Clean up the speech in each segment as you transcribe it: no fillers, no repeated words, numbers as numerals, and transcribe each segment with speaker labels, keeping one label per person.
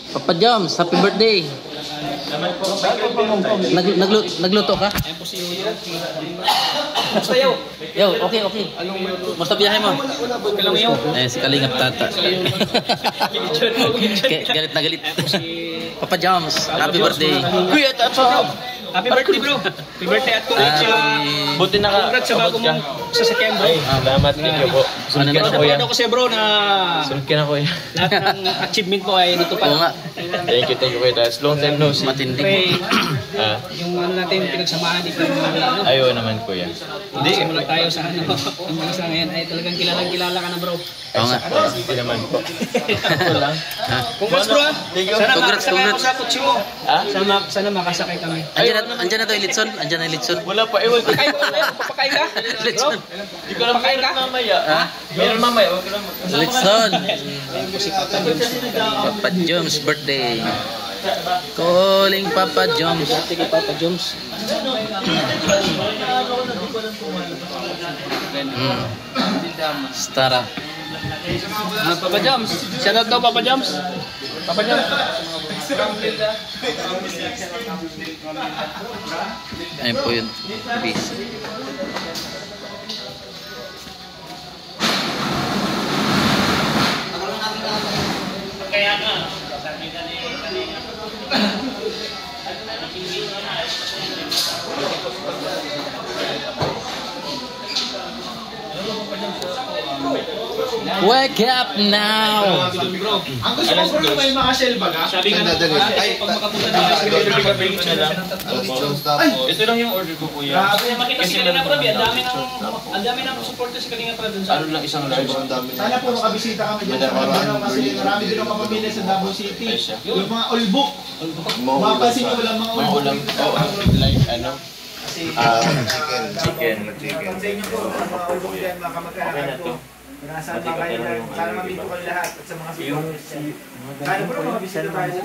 Speaker 1: Papa Joms, happy birthday. Nagluto ka?
Speaker 2: Basta yaw.
Speaker 1: Yo, okay. Musta biyahe mo?
Speaker 2: Okay lang yaw.
Speaker 1: Si Kalingap Tata. Galit na galit. Papa Joms, happy birthday.
Speaker 2: Kuya, happy birthday bro. Happy birthday at college.
Speaker 3: Buti
Speaker 2: Congrats sa bago mong sasakyan bro.
Speaker 3: Salamat ninyo po. Sunod ka na kuya.
Speaker 2: Napapanood ko sa'yo bro na
Speaker 3: Sunod ka na kuya.
Speaker 2: lahat ng achievement mo ay natupad.
Speaker 1: Oo nga.
Speaker 3: Thank you kuya. That's long time no see.
Speaker 1: Matindi.
Speaker 2: Pre,
Speaker 3: Ah,
Speaker 2: yung ano natin, pinagsamahan di pa yung ano.
Speaker 3: ayaw naman kuya.
Speaker 2: Hindi, simula tayo sa ano. Hanggang sa ngayon ay talagang kilala ka na bro.
Speaker 1: Oo nga.
Speaker 3: Hindi naman po. Ito lang.
Speaker 2: Congrats bro. Sana
Speaker 1: Congrats,
Speaker 2: makasakay ako
Speaker 1: congrats.
Speaker 2: sa kutsi mo.
Speaker 3: Ah?
Speaker 2: Sana makasakay kami.
Speaker 1: Andyan na to yung litson. Andyan na yung litson.
Speaker 3: Wala pa. Ewan ko.
Speaker 2: Pakain ko ulit. Papakain ka? Bro?
Speaker 3: Hindi ko lang
Speaker 2: Pakain ka?
Speaker 3: mamaya.
Speaker 1: Ha?
Speaker 3: Meron mamaya. Huwag ko lang.
Speaker 1: Litson. Papa Joms birthday. Calling Papa Joms.
Speaker 2: Sige Papa Joms.
Speaker 1: Stara.
Speaker 2: Papa Joms. Shoutout daw Papa Joms. Papa Joms.
Speaker 1: Ayun po yun. Bis. Wake up now!
Speaker 4: Ang gusto ko bro, may mga shell baga.
Speaker 2: Sabi nga pag makapunta tayo sa
Speaker 3: Bibigay na lang. Ito lang yung order ko kuya.
Speaker 2: Kaya makita si Kalinga Prab, ang dami ng supporter si Kalinga Prab dun sa
Speaker 3: Ano lang isang large.
Speaker 4: Sana po makabisita kami dyan sa Mindanao kasi marami din ang mamamili sa Davao City. Yung mga ulbok. Mapapansin nyo walang mga
Speaker 3: Mga ulam.
Speaker 4: ulbok.
Speaker 3: Like ano? Chicken.
Speaker 4: Sa inyo po, mga ulbok dyan, mga kamag-anak ko. Nasaan pa kayo dyan? Sana mamito kayo lahat at sa mga supporters dyan. Sana po makabisita tayo sa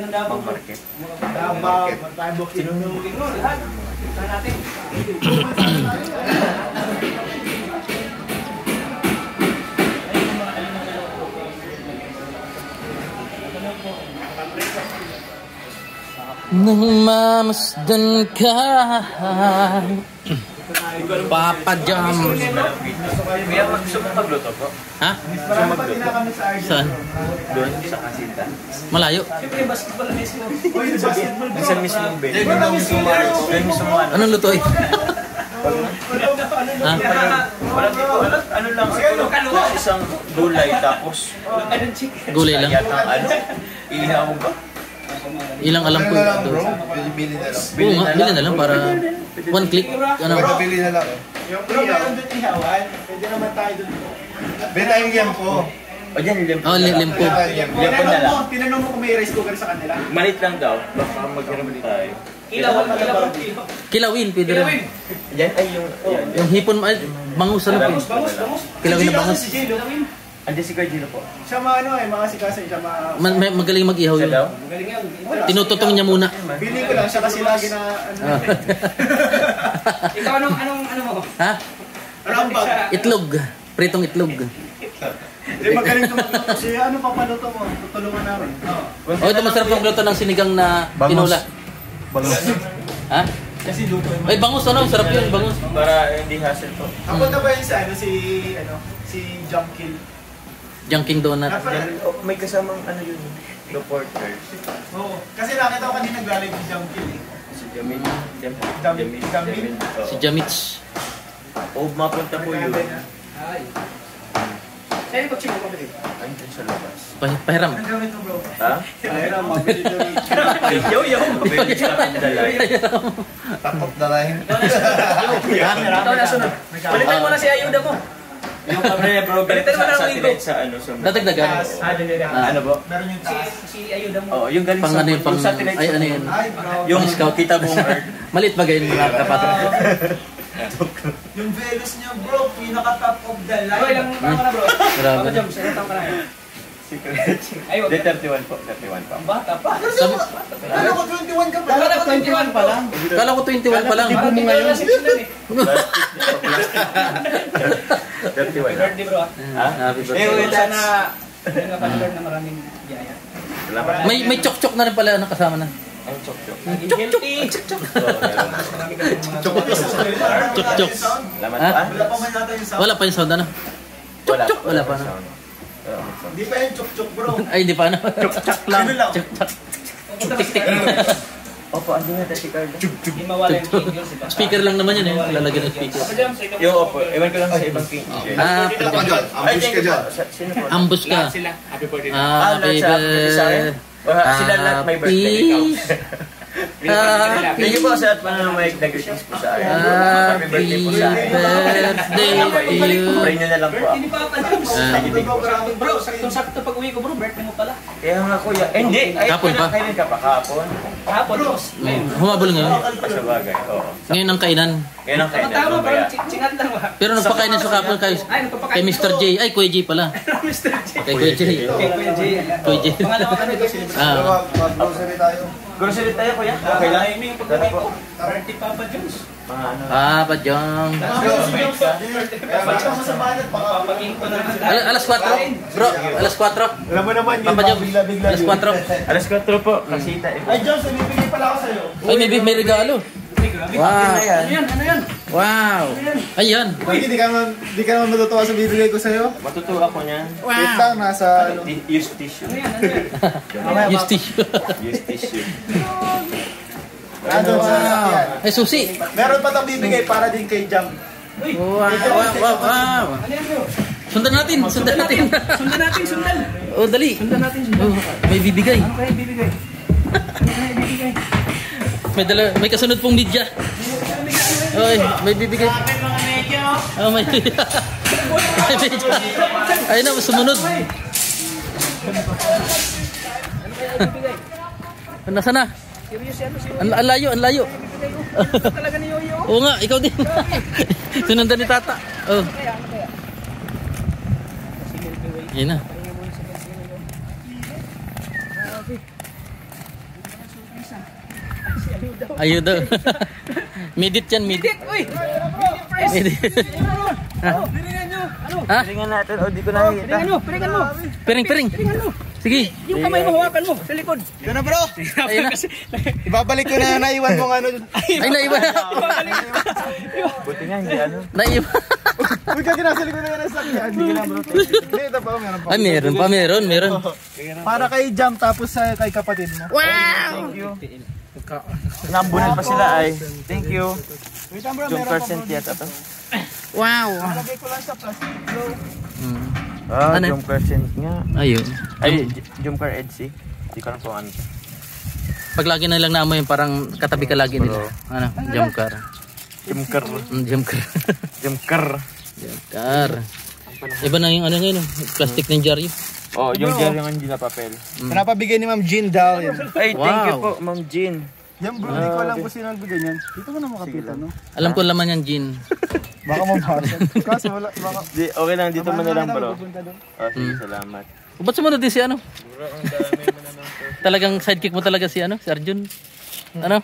Speaker 4: Davao. Davao, Martaibok, Tinunugin mo, lahat. Sana natin.
Speaker 1: Nang mamasdan ka Papa Joms.
Speaker 3: Kuya, gusto mo magluto po?
Speaker 1: Ha?
Speaker 4: Marami pa din na kami sa Argent.
Speaker 1: Saan?
Speaker 3: Doon sa Kasinta.
Speaker 1: Malayo.
Speaker 2: Siyempre basketball na mismo.
Speaker 4: Uy, yung basketball bro.
Speaker 3: Minsan mismo yung bed.
Speaker 4: Doon mismo
Speaker 3: Doon mismo ano.
Speaker 1: Anong luto eh? Ha?
Speaker 3: Walang dito. Ano lang siguro. Isang gulay tapos.
Speaker 1: Gulay lang?
Speaker 3: Yatang ano. Ihaw ba?
Speaker 1: Ilang alam ko yun.
Speaker 5: Bro, bili na lang.
Speaker 1: Oo nga, bilhin na lang para one click. Ano?
Speaker 5: Bro, bili na lang.
Speaker 4: Yung bro, meron doon ihawan. Pwede naman tayo doon po.
Speaker 5: Binayin yan po.
Speaker 3: O dyan, limpo.
Speaker 1: Oh, limpo.
Speaker 3: Limpo na lang.
Speaker 4: Tinanong mo kung may rice cooker sa kanila.
Speaker 3: Malit lang daw. Baka maghiram tayo.
Speaker 2: Ilawan ka lang.
Speaker 1: Kilawin, pwede rin.
Speaker 3: Yan ay yung... Yan.
Speaker 1: Yung hipon, ay, bangus ano po.
Speaker 2: Bangus.
Speaker 1: Kilawin na bangus.
Speaker 4: Si Jilo.
Speaker 3: Andiyan si Cardino po.
Speaker 4: Siya mga sikasa siya
Speaker 1: Magaling mag-ihaw
Speaker 3: Siya
Speaker 1: yun.
Speaker 3: daw?
Speaker 2: Galing yan.
Speaker 1: Tinututong niya muna.
Speaker 4: Bili ko lang siya kasi lagi na
Speaker 2: Ikaw anong mo?
Speaker 1: Ha?
Speaker 4: rambag.
Speaker 1: Itlog. Pritong itlog.
Speaker 4: Di magaling tumagluto siya. Ano papaluto mo? Tutulungan namin.
Speaker 1: Oh, ito masarap ang luto ng sinigang na tinula.
Speaker 5: Bangus.
Speaker 1: Ha?
Speaker 4: Kasi luto mo.
Speaker 1: Ay, bangus ano? Sarap yun, bangus.
Speaker 3: Para hindi hassle po.
Speaker 4: Ako na ba yun sa si Jumpkill?
Speaker 1: Junking donut.
Speaker 3: May kasamang ano yun. Reporter.
Speaker 4: Oo. Kasi nakita ko kanina nag-live si Jumpkill eh.
Speaker 3: Si Jamin.
Speaker 4: Jamin?
Speaker 1: Si Jamich.
Speaker 3: O, mapunta po yun.
Speaker 2: Ay. Saan yung kutsi mo pabili?
Speaker 3: Andun sa labas.
Speaker 1: Pahiram.
Speaker 4: Ang gamit mo bro?
Speaker 3: Ha?
Speaker 4: Ayun, mabili doon.
Speaker 3: Yo! Mabilis na pandalay.
Speaker 5: Takot na lang.
Speaker 2: Ikaw na sunod. Balitan mo na si Ayuda mo.
Speaker 3: Yung kamera bro,
Speaker 2: Balitan mo na ng
Speaker 3: satellite sa ano. Sa
Speaker 1: Dadagdagan.
Speaker 3: ano po?
Speaker 4: Meron yung taas.
Speaker 2: Si Ayuda mo.
Speaker 3: Oh, yung galing
Speaker 1: Pang ano yung pang...
Speaker 3: satellite
Speaker 1: Ay,
Speaker 3: sa
Speaker 1: ano yun?
Speaker 4: Ay bro.
Speaker 3: Yung
Speaker 1: Scout.
Speaker 3: kita buong earth.
Speaker 1: Malit ba ganyan mga kapatid?
Speaker 4: Yung Venus niya bro, pinaka-top of the
Speaker 2: Bro,
Speaker 4: line.
Speaker 2: ilang taon ka na bro?
Speaker 1: Grabe.
Speaker 2: Papa Joms, ilang taon ka na?
Speaker 3: Secret.
Speaker 2: Ayun.
Speaker 3: Hindi, 31 po. 31 pa.
Speaker 2: Ang bata pa.
Speaker 4: Kala ko 21 ka pa.
Speaker 2: Kala ko 21 pa lang.
Speaker 1: Kala ko 21 pa lang.
Speaker 2: Parang hindi ko na 16 lang eh.
Speaker 3: 31.
Speaker 2: Birthday bro ah.
Speaker 3: Ha?
Speaker 1: Happy
Speaker 3: Eh,
Speaker 1: birthday.
Speaker 3: wait,
Speaker 2: Sana Nagkakaroon na maraming biyaya.
Speaker 3: Salamat.
Speaker 1: May chok-chok na rin pala ano kasama na.
Speaker 3: Ang chok-chok.
Speaker 1: Chok-chok.
Speaker 3: Salamat
Speaker 1: Ha?
Speaker 3: pa.
Speaker 5: Wala pa man natin yung sound.
Speaker 1: Wala pa yung sound ano? Chok-chok. Wala pa na.
Speaker 5: Hindi pa yung chok-chok bro.
Speaker 1: Ay, hindi pa ano. Chok-chok lang.
Speaker 5: Ano lang?
Speaker 1: Chok-chok. Tik-tik.
Speaker 3: Opo, andun na tayo si Carlo.
Speaker 2: Hindi mawala yung fingers, diba?
Speaker 1: Speaker lang naman yun eh. Lalagyan ng speaker.
Speaker 2: Papa Jams, ikaw.
Speaker 3: Yung opo, ewan ko lang sa ibang king.
Speaker 1: Ah,
Speaker 5: Ito ka dyan. Ambush ka dyan.
Speaker 3: Sino po?
Speaker 1: ambush ka.
Speaker 2: Lahat sila. Happy birthday.
Speaker 1: Ah,
Speaker 3: lahat sa birthday sa akin? Sila lahat may birthday. Ikaw. Thank you po sa at pananamay nag-request po sa akin. Happy birthday po sa akin.
Speaker 1: birthday to you.
Speaker 3: Pray nyo na lang po ako.
Speaker 2: Hindi Papa Jams.
Speaker 3: Thank you, thank you.
Speaker 2: Bro, sakto pag uwi ko bro, birthday mo pala.
Speaker 3: Kaya nga kuya. Eh, hindi. Ay,
Speaker 1: Kapon pa?
Speaker 3: Kailan ka pa? Kahapon?
Speaker 2: Kahapon, boss.
Speaker 1: Humabol ngayon.
Speaker 3: Sa bagay, oo.
Speaker 1: Ngayon ang kainan.
Speaker 3: Kaya ang kainan.
Speaker 2: Tama, bro.
Speaker 3: mamaya.
Speaker 2: Chinat lang ba?
Speaker 1: Pero nagpakain na sa kapon kay,
Speaker 2: Ay, nagpapakain
Speaker 1: kay Mr. J. Ay, Kuya J pala.
Speaker 2: Mr. J.
Speaker 1: Kay Kuya J.
Speaker 2: Kay Kuya J.
Speaker 1: Kuya J.
Speaker 2: Pangalawa kami ito, sila.
Speaker 1: Ah,
Speaker 5: Mag-grocery tayo.
Speaker 3: Grocery tayo kuya. Okay lang.
Speaker 2: Timing pag uwi ko. Birthday Papa Jams.
Speaker 3: Mga ano.
Speaker 1: Pajong.
Speaker 2: Papaging ko na lang.
Speaker 1: Alas 4? Bro, alas 4?
Speaker 5: Alam mo naman yun.
Speaker 1: Papa Jom,
Speaker 5: bigla-bigla
Speaker 1: alas
Speaker 5: yun.
Speaker 1: 4.
Speaker 3: Alas 4 po. Kasita.
Speaker 5: Ay, Jones, bibigay pala ako sa'yo.
Speaker 1: Ay, may regalo. Wow.
Speaker 2: Ano yan? Ano yan?
Speaker 1: Wow. Ayan.
Speaker 5: Uy, di ka naman matutuwa sa bibigay ko sa'yo.
Speaker 3: Matutuwa ko niyan.
Speaker 5: Wait lang, nasa ano.
Speaker 3: Use tissue.
Speaker 2: Ano yan? Ano yan?
Speaker 1: Use tissue.
Speaker 3: Use tissue.
Speaker 5: Ano sa sasakyan.
Speaker 1: Ay, susi.
Speaker 5: Meron pa itong bibigay para din kay Jam.
Speaker 1: Wow. Wow.
Speaker 2: Ano yan bro?
Speaker 1: Sundan natin. Sundan natin.
Speaker 2: Sundan natin, sundan.
Speaker 1: Oh, dali.
Speaker 2: Sundan natin, sundan.
Speaker 1: Oh, may bibigay.
Speaker 2: Ano kaya ibibigay? Ano kaya ibibigay?
Speaker 1: May kasunod pong media. Oy, may bibigay. Oh, may media. Ayun na, sumunod. Nasaan na? Ang layo, ang layo.
Speaker 2: Talaga ni Yoyo.
Speaker 1: Oo nga, ikaw din. Sunundan ni Tata. Oh. Ayun na. Ayaw daw. Midit yan, midit.
Speaker 2: Uy! Press!
Speaker 1: Midit.
Speaker 2: Piringan nyo! Ano?
Speaker 1: Ha?
Speaker 3: Tingnan natin. O, di ko nakikita.
Speaker 2: Piringan nyo! Piringan mo!
Speaker 1: Piring, piring.
Speaker 2: Piringan mo!
Speaker 1: Sige.
Speaker 2: Yung kamay mo, hawakan mo sa likod.
Speaker 5: Ito na bro.
Speaker 1: Ayun na.
Speaker 5: Ibabalik ko na naiwan mong ano.
Speaker 1: Ay, naiwan.
Speaker 3: Buti nga, hindi ano.
Speaker 1: Naiwan.
Speaker 5: Uy, kaya nasa likod na yan ang sakyan. Hindi na bro. Hindi, ito pa. Meron pa.
Speaker 1: Ay, meron pa, meron.
Speaker 5: Para kay Jam tapos kay kapatid mo.
Speaker 3: Thank you. Nambunan pa sila ay. Thank you.
Speaker 5: Wait lang bro,
Speaker 3: Yung
Speaker 5: meron pa
Speaker 3: percent
Speaker 5: bro.
Speaker 3: yata to.
Speaker 1: Wow.
Speaker 5: Lagay ko lang sa plastic bro.
Speaker 3: Ah,
Speaker 1: Ano?
Speaker 3: yung percent nga.
Speaker 1: Ayun.
Speaker 3: Ay, Jumcar Edsy. Hindi ko lang po ano.
Speaker 1: Pag lagi na lang naamoy yung parang katabi ka lagi nila. Ano? Jumcar.
Speaker 3: Jumcar.
Speaker 1: Jumcar.
Speaker 3: Jumcar.
Speaker 1: Jumcar. Iba na yung ano ngayon, plastic ng dyaryo.
Speaker 3: Oh, yung gel yung hindi na papel.
Speaker 5: Pinapabigay ni Ma'am Jean Dal yan.
Speaker 3: Ay, thank you
Speaker 1: Wow.
Speaker 3: po, Ma'am Jean.
Speaker 5: Yan bro, hindi ko alam kung sino nagbigay niyan. Dito ko na makapitan, no?
Speaker 1: Alam ko laman yung gin.
Speaker 5: Baka mabasa. Kaso wala, baka...
Speaker 3: Di, okay lang, dito mo na lang bro.
Speaker 5: Pupunta doon.
Speaker 3: Oh, sige, salamat.
Speaker 1: O, ba't sumunod din si ano?
Speaker 3: Bro, ang dami mo naman to.
Speaker 1: Talagang sidekick mo talaga si ano? Si Arjun? Ano?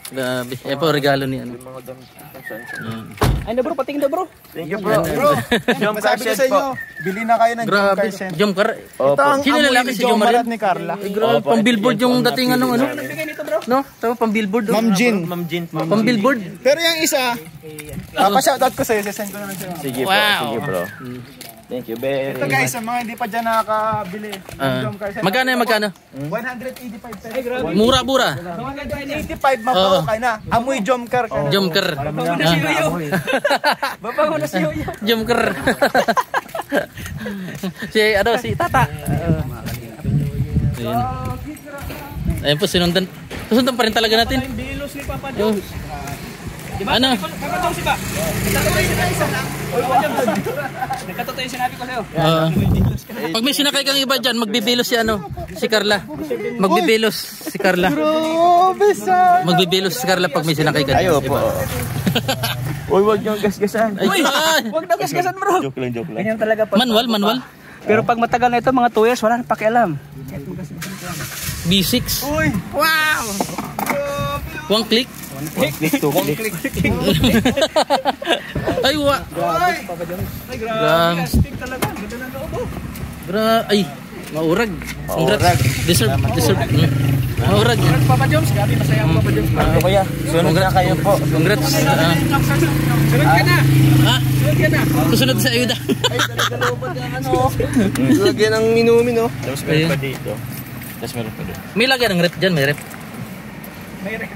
Speaker 1: Grabe. Yan po regalo ni ano.
Speaker 3: Yung mga damit. Saan?
Speaker 2: Ay na bro, patingin na bro.
Speaker 3: Thank you bro.
Speaker 5: Bro,
Speaker 3: Jumcar
Speaker 5: masabi ko
Speaker 3: set
Speaker 5: sa inyo,
Speaker 3: po.
Speaker 5: bili na kayo ng
Speaker 1: Grabe.
Speaker 5: Jumcar set.
Speaker 1: Jumcar.
Speaker 5: Ito ang
Speaker 1: Sino
Speaker 5: amoy
Speaker 1: lalaki
Speaker 5: ni
Speaker 1: si
Speaker 5: Jomar
Speaker 1: Jomar
Speaker 5: at ni Carla.
Speaker 1: Eh, grabe. Pang billboard yung dating ano.
Speaker 2: Bigay nito bro.
Speaker 1: No? Tama, pang billboard.
Speaker 5: Ma'am Jean.
Speaker 3: Ma'am Jean po.
Speaker 1: Pang billboard.
Speaker 5: Pero yung isa, pa-shoutout ko sa'yo, sasend ko naman sa'yo.
Speaker 3: Sige po,
Speaker 1: Wow.
Speaker 3: sige bro. Thank you very
Speaker 5: Ito guys, sa mga hindi pa dyan nakakabili ng Jumcar set.
Speaker 1: Magkano yung magkano?
Speaker 5: 185 pesos.
Speaker 2: Ay grabe.
Speaker 1: Mura-mura.
Speaker 5: 85 mapaw kayo na. Amoy Jumcar ka na.
Speaker 1: Jumcar.
Speaker 2: Babago na si Yoyo. Babago na si Yoyo.
Speaker 1: Jumcar. Si Tata. Ayun. Ayun po, sinundan. Susundan pa rin talaga natin.
Speaker 2: Bilos ni Papa Jones.
Speaker 1: Ano?
Speaker 2: Papa Jones ba? Nagkatotoo yung sinabi sa Nagkatotoo yung sinabi ko sa'yo.
Speaker 1: Pag may sinakay kang iba dyan, magbibilos si ano? Si Carla. Magbibilos si Carla.
Speaker 5: Grabe sa...
Speaker 1: Magbibilos si Carla pag may sinakay ka dyan.
Speaker 3: Ayo po. Uy, wag niyong gasgasan.
Speaker 1: Ay, ay.
Speaker 2: Huwag na gasgasan bro.
Speaker 3: Joke lang.
Speaker 2: Ganyan talaga pag...
Speaker 1: Manual.
Speaker 2: Pero pag matagal na ito, mga 2 years, wala na pakialam.
Speaker 1: B6.
Speaker 5: Uy!
Speaker 1: Wow! One click.
Speaker 3: One click.
Speaker 1: Ay, wa.
Speaker 2: Ay, grabe.
Speaker 1: Grabe.
Speaker 2: Astig talaga. Ganda ng loob oh.
Speaker 1: Ay, maurag. Congrats. Deserve. Maurag.
Speaker 2: Papa Joms, gabi masaya ang Papa Joms.
Speaker 3: Ano kuya? Sunod na kayo po.
Speaker 1: Congrats.
Speaker 2: Sunod ka na.
Speaker 1: Ha?
Speaker 2: Sunod ka na.
Speaker 1: Susunod sa ayuda.
Speaker 3: Ay, talaga yung ano. Lagyan ng inumin, no? Tapos meron pa dito. Tapos meron pa dito.
Speaker 1: May lagyan ng rep dyan, may rep.
Speaker 2: May rep.